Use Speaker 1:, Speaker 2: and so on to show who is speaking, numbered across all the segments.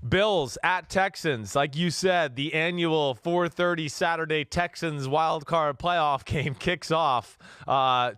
Speaker 1: Bills at Texans. Like you said, the annual 4:30 Saturday Texans wildcard playoff game kicks off.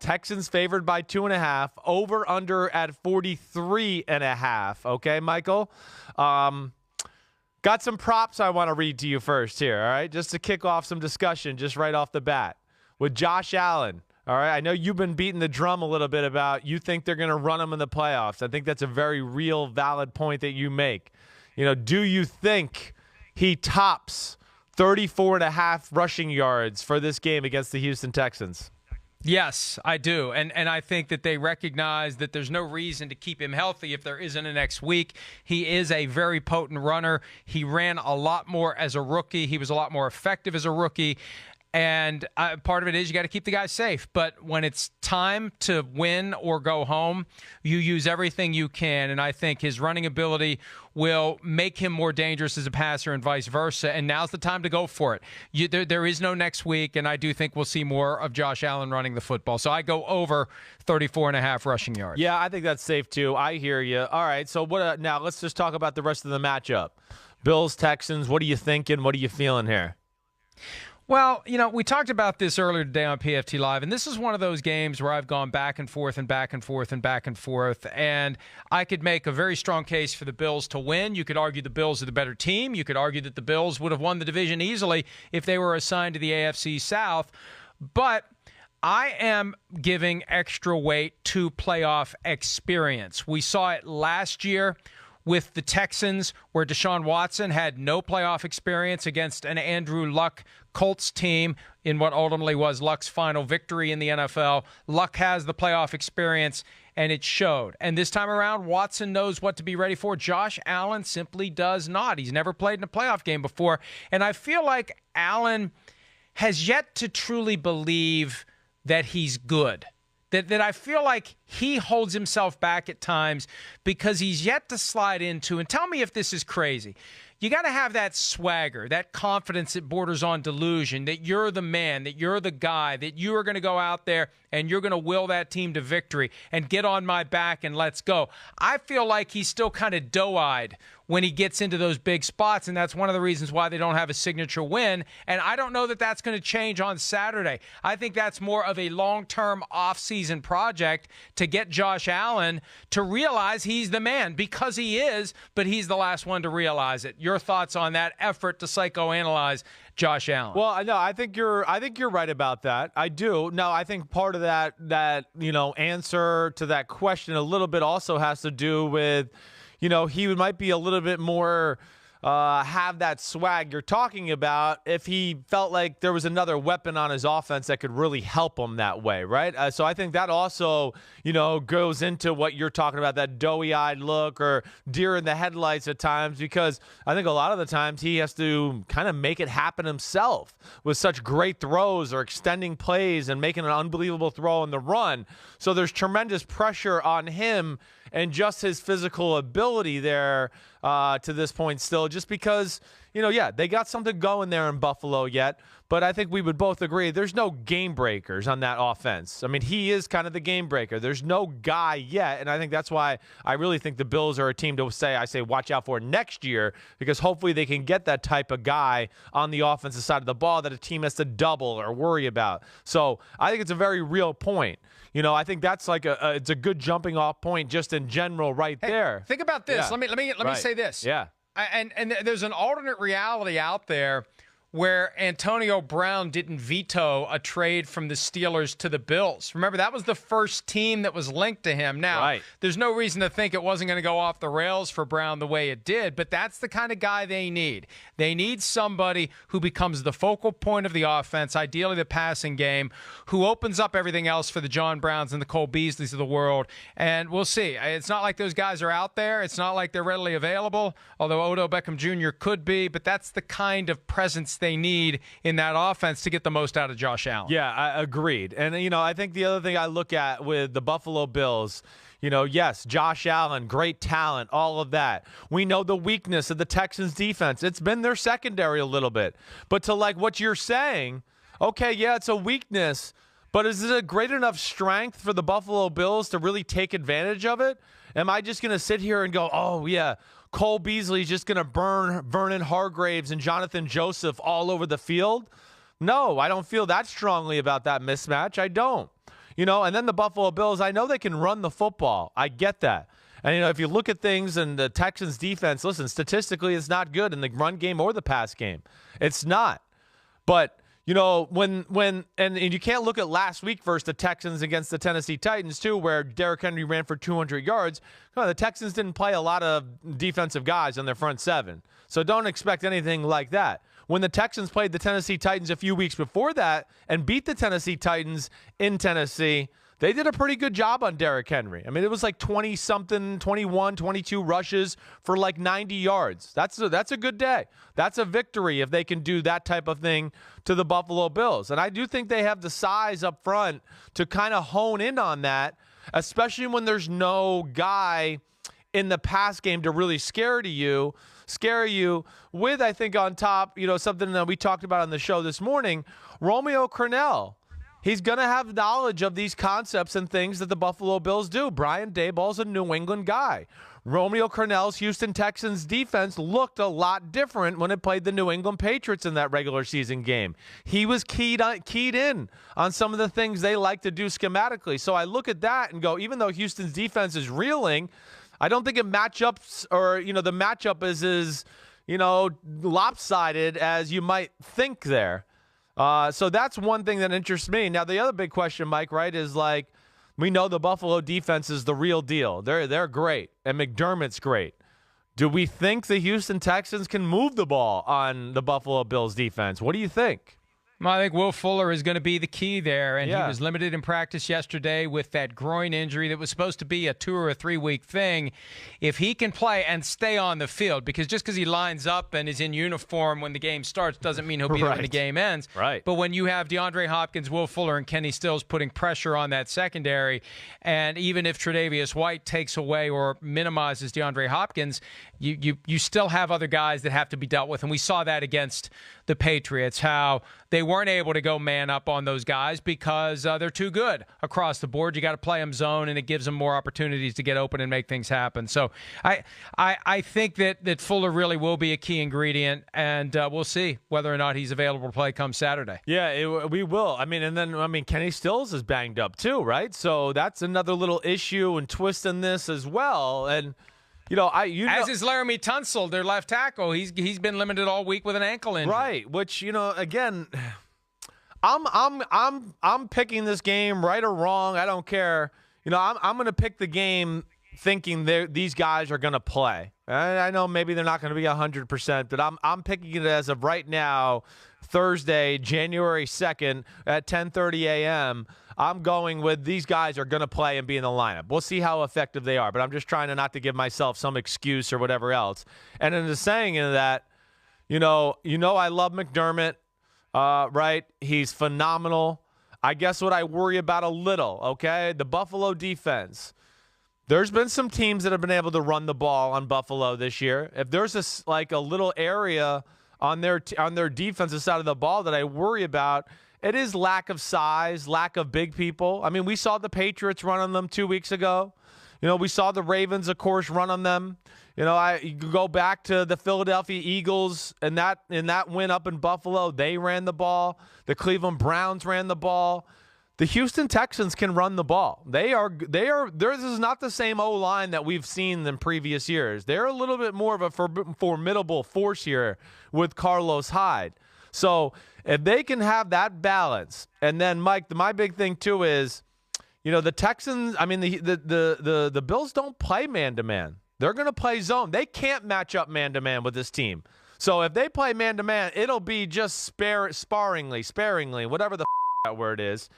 Speaker 1: Texans favored by 2.5. Over under at 43.5. Okay, Michael. Got some props I want to read to you first here, all right? Just to kick off some discussion just right off the bat. With Josh Allen, all right? I know you've been beating the drum a little bit about you think they're going to run him in the playoffs. I think that's a very real, valid point that you make. Do you think he tops 34.5 rushing yards for this game against the Houston Texans?
Speaker 2: Yes, I do. And I think that they recognize that there's no reason to keep him healthy if there isn't a next week. He is a very potent runner. He ran a lot more as a rookie. He was a lot more effective as a rookie. And part of it is you got to keep the guys safe. But when it's time to win or go home, you use everything you can. And I think his running ability will make him more dangerous as a passer and vice versa. And now's the time to go for it. There is no next week, and I do think we'll see more of Josh Allen running the football. So I go over 34.5 rushing yards.
Speaker 1: Yeah, I think that's safe too. I hear you. All right, so what? Now let's just talk about the rest of the matchup. Bills, Texans, what are you thinking? What are you feeling here?
Speaker 2: Well, we talked about this earlier today on PFT Live, and this is one of those games where I've gone back and forth and back and forth and back and forth, and I could make a very strong case for the Bills to win. You could argue the Bills are the better team. You could argue that the Bills would have won the division easily if they were assigned to the AFC South, but I am giving extra weight to playoff experience. We saw it last year with the Texans, where Deshaun Watson had no playoff experience against an Andrew Luck Colts team in what ultimately was Luck's final victory in the NFL. Luck has the playoff experience, and it showed. And this time around, Watson knows what to be ready for. Josh Allen simply does not. He's never played in a playoff game before. And I feel like Allen has yet to truly believe that he's good. That I feel like he holds himself back at times because he's yet to slide into, and tell me if this is crazy, you got to have that swagger, that confidence that borders on delusion, that you're the man, that you're the guy, that you are going to go out there and you're going to will that team to victory and get on my back and let's go. I feel like he's still kind of doe-eyed when he gets into those big spots, and that's one of the reasons why they don't have a signature win, and I don't know that that's going to change on Saturday. I think that's more of a long-term off-season project to get Josh Allen to realize he's the man, because he is, but he's the last one to realize it. Your thoughts on that effort to psychoanalyze Josh Allen?
Speaker 1: Well, no, I think you're right about that. I do. No, I think part of that answer to that question a little bit also has to do with, he might be a little bit more have that swag you're talking about if he felt like there was another weapon on his offense that could really help him that way, right? So I think that also, goes into what you're talking about, that doughy-eyed look or deer in the headlights at times, because I think a lot of the times he has to kind of make it happen himself with such great throws or extending plays and making an unbelievable throw in the run. So there's tremendous pressure on him and just his physical ability there to this point still, just because, they got something going there in Buffalo yet, but I think we would both agree there's no game breakers on that offense. I mean, he is kind of the game breaker. There's no guy yet, and I think that's why I really think the Bills are a team to say watch out for next year, because hopefully they can get that type of guy on the offensive side of the ball that a team has to double or worry about. So I think it's a very real point. I think that's like it's a good jumping off point just in general right there.
Speaker 2: Think about this.
Speaker 1: Yeah.
Speaker 2: Let me say this.
Speaker 1: Yeah.
Speaker 2: And there's an alternate reality out there where Antonio Brown didn't veto a trade from the Steelers to the Bills. Remember, that was the first team that was linked to him. Now, There's no reason to think it wasn't going to go off the rails for Brown the way it did, but that's the kind of guy they need. They need somebody who becomes the focal point of the offense, ideally the passing game, who opens up everything else for the John Browns and the Cole Beasleys of the world. And we'll see. It's not like those guys are out there. It's not like they're readily available, although Odell Beckham Jr. could be, but that's the kind of presence they need in that offense to get the most out of Josh Allen.
Speaker 1: Yeah, I agreed. And, I think the other thing I look at with the Buffalo Bills, yes, Josh Allen, great talent, all of that. We know the weakness of the Texans defense. It's been their secondary a little bit. But to like what you're saying, okay, yeah, it's a weakness, but is it a great enough strength for the Buffalo Bills to really take advantage of it? Am I just going to sit here and go, oh, yeah, Cole Beasley's just going to burn Vernon Hargraves and Jonathan Joseph all over the field? No, I don't feel that strongly about that mismatch. I don't. And then the Buffalo Bills, I know they can run the football. I get that. And, if you look at things and the Texans defense, listen, statistically it's not good in the run game or the pass game. It's not. But, when you can't look at last week versus the Texans against the Tennessee Titans, too, where Derrick Henry ran for 200 yards. The Texans didn't play a lot of defensive guys on their front seven. So don't expect anything like that. When the Texans played the Tennessee Titans a few weeks before that and beat the Tennessee Titans in Tennessee, they did a pretty good job on Derrick Henry. I mean, it was like 20-something, 21, 22 rushes for like 90 yards. That's a good day. That's a victory if they can do that type of thing to the Buffalo Bills. And I do think they have the size up front to kind of hone in on that, especially when there's no guy in the pass game to really scare you with, I think, on top, something that we talked about on the show this morning, Romeo Crennel. He's going to have knowledge of these concepts and things that the Buffalo Bills do. Brian Daboll's a New England guy. Romeo Crennel's Houston Texans defense looked a lot different when it played the New England Patriots in that regular season game. He was keyed in on some of the things they like to do schematically. So I look at that and go, even though Houston's defense is reeling, I don't think the matchup is as, lopsided as you might think there. So that's one thing that interests me. Now, the other big question, Mike, right, is like, we know the Buffalo defense is the real deal. They're great, and McDermott's great. Do we think the Houston Texans can move the ball on the Buffalo Bills defense? What do you think?
Speaker 2: Well, I think Will Fuller is going to be the key there, and he was limited in practice yesterday with that groin injury that was supposed to be a 2 or 3 week thing. If he can play and stay on the field, because just because he lines up and is in uniform when the game starts doesn't mean he'll be there when the game ends.
Speaker 1: Right.
Speaker 2: But when you have DeAndre Hopkins, Will Fuller, and Kenny Stills putting pressure on that secondary, and even if Tre'Davious White takes away or minimizes DeAndre Hopkins, you still have other guys that have to be dealt with, and we saw that against the Patriots, how they weren't able to go man up on those guys because they're too good across the board. You got to play them zone, and it gives them more opportunities to get open and make things happen. So I think that Fuller really will be a key ingredient, and we'll see whether or not he's available to play come Saturday.
Speaker 1: Yeah, we will. I mean, Kenny Stills is banged up too, right? So that's another little issue and twist in this as well. And as is Laramie Tunsil, their left tackle. He's been limited all week with an ankle injury. Right, which again, I'm picking this game right or wrong. I don't care. I'm going to pick the game thinking these guys are going to play. I know maybe they're not going to be 100%, but I'm picking it as of right now, Thursday, January 2nd at 10:30 a.m. I'm going with these guys are going to play and be in the lineup. We'll see how effective they are, but I'm just trying to not to give myself some excuse or whatever else. And in the saying of that, I love McDermott, right? He's phenomenal. I guess what I worry about a little, okay, the Buffalo defense. There's been some teams that have been able to run the ball on Buffalo this year. If there's a little area on their defensive side of the ball that I worry about, it is lack of size, lack of big people. I mean, we saw the Patriots run on them 2 weeks ago. We saw the Ravens, of course, run on them. You go back to the Philadelphia Eagles and that win up in Buffalo. They ran the ball. The Cleveland Browns ran the ball. The Houston Texans can run the ball. This is not the same O-line that we've seen in previous years. They're a little bit more of a formidable force here with Carlos Hyde. So if they can have that balance, and then Mike, my big thing too is, the Texans. I mean, the Bills don't play man to man. They're going to play zone. They can't match up man to man with this team. So if they play man to man, it'll be just sparingly, whatever the that word is.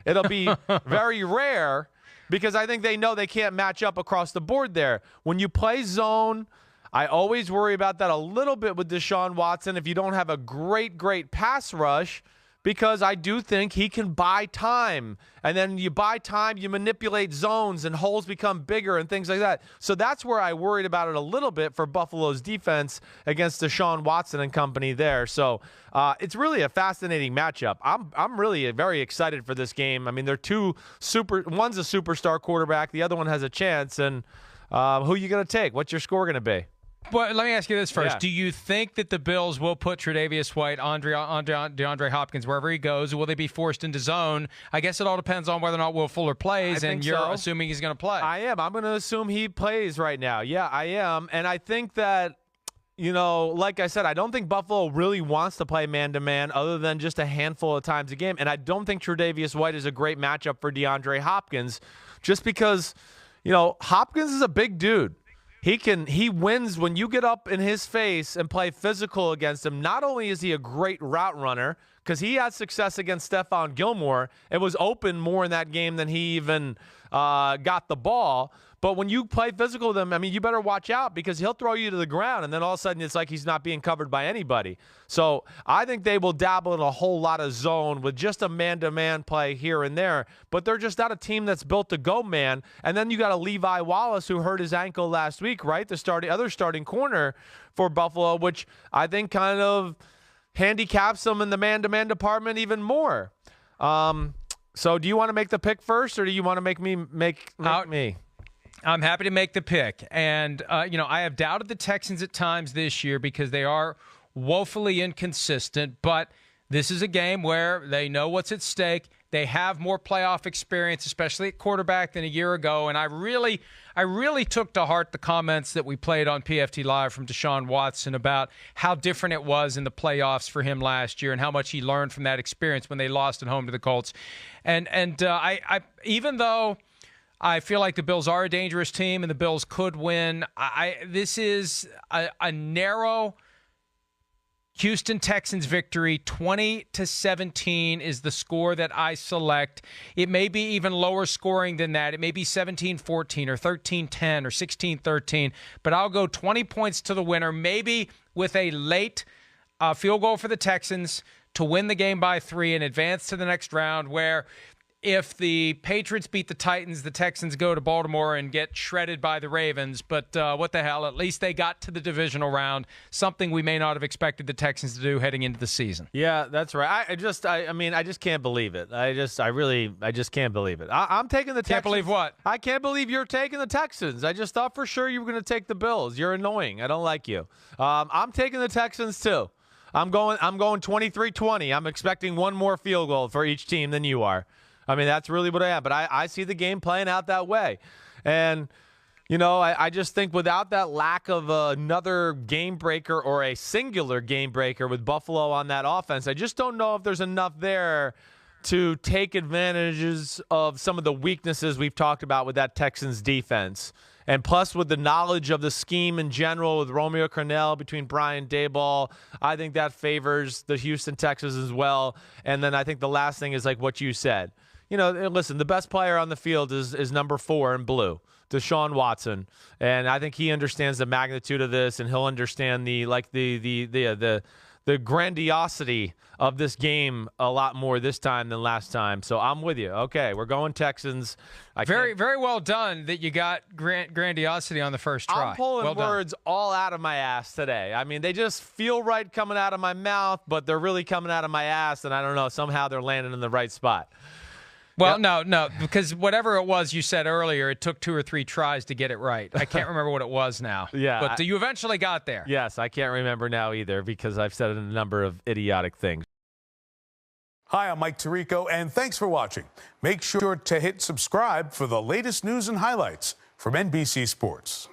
Speaker 1: It'll be very rare because I think they know they can't match up across the board there. When you play zone, I always worry about that a little bit with Deshaun Watson if you don't have a great pass rush, because I do think he can buy time. And then you buy time, you manipulate zones, and holes become bigger and things like that. So that's where I worried about it a little bit for Buffalo's defense against Deshaun Watson and company there. So it's really a fascinating matchup. I'm really very excited for this game. I mean, they're one's a superstar quarterback, the other one has a chance. And who are you going to take? What's your score going to be?
Speaker 2: But let me ask you this first.
Speaker 1: Yeah.
Speaker 2: Do you think that the Bills will put Tre'Davious White on DeAndre Hopkins wherever he goes? Will they be forced into zone? I guess it all depends on whether or not Will Fuller plays, and you're assuming he's going to play.
Speaker 1: I am. I'm going to assume he plays right now. Yeah, I am. And I think that, like I said, I don't think Buffalo really wants to play man-to-man other than just a handful of times a game. And I don't think Tre'Davious White is a great matchup for DeAndre Hopkins just because, Hopkins is a big dude. He wins when you get up in his face and play physical against him. Not only is he a great route runner, because he had success against Stephon Gilmore. It was open more in that game than he even got the ball. But when you play physical with him, I mean, you better watch out because he'll throw you to the ground, and then all of a sudden it's like he's not being covered by anybody. So I think they will dabble in a whole lot of zone with just a man-to-man play here and there. But they're just not a team that's built to go man. And then you got a Levi Wallace who hurt his ankle last week, right? The other starting corner for Buffalo, which I think kind of handicaps them in the man-to-man department even more. So do you want to make the pick first, or do you want to make me make me?
Speaker 2: I'm happy to make the pick. And, I have doubted the Texans at times this year because they are woefully inconsistent. But this is a game where they know what's at stake. They have more playoff experience, especially at quarterback, than a year ago. And I really took to heart the comments that we played on PFT Live from Deshaun Watson about how different it was in the playoffs for him last year and how much he learned from that experience when they lost at home to the Colts. And I even though I feel like the Bills are a dangerous team and the Bills could win, this is a narrow Houston Texans victory. 20-17 is the score that I select. It may be even lower scoring than that. It may be 17-14 or 13-10 or 16-13, but I'll go 20 points to the winner, maybe with a late field goal for the Texans to win the game by 3 and advance to the next round, where if the Patriots beat the Titans, the Texans go to Baltimore and get shredded by the Ravens. But what the hell? At least they got to the divisional round, something we may not have expected the Texans to do heading into the season.
Speaker 1: Yeah, that's right. I just can't believe it. I just can't believe it. I'm taking the Texans.
Speaker 2: Can't believe what?
Speaker 1: I can't believe you're taking the Texans. I just thought for sure you were going to take the Bills. You're annoying. I don't like you. I'm taking the Texans too. I'm going 23-20. I'm expecting one more field goal for each team than you are. I mean, that's really what I am. But I see the game playing out that way. And, I just think without that lack of another game breaker or a singular game breaker with Buffalo on that offense, I just don't know if there's enough there to take advantages of some of the weaknesses we've talked about with that Texans defense. And plus, with the knowledge of the scheme in general with Romeo Crennel between Brian Daboll, I think that favors the Houston Texans as well. And then I think the last thing is like what you said. Listen, the best player on the field is number 4 in blue, Deshaun Watson, and I think he understands the magnitude of this, and he'll understand the grandiosity of this game a lot more this time than last time. So I'm with you. Okay, we're going Texans.
Speaker 2: Very well done that you got grandiosity on the first try.
Speaker 1: I'm pulling words all out of my ass today. I mean, they just feel right coming out of my mouth, but they're really coming out of my ass, and I don't know, somehow they're landing in the right spot.
Speaker 2: Well, yep. No, because whatever it was you said earlier, it took 2 or 3 tries to get it right. I can't remember what it was now.
Speaker 1: Yeah.
Speaker 2: But you eventually got there.
Speaker 1: Yes, I can't remember now either because I've said a number of idiotic things.
Speaker 3: Hi, I'm Mike Tirico, and thanks for watching. Make sure to hit subscribe for the latest news and highlights from NBC Sports.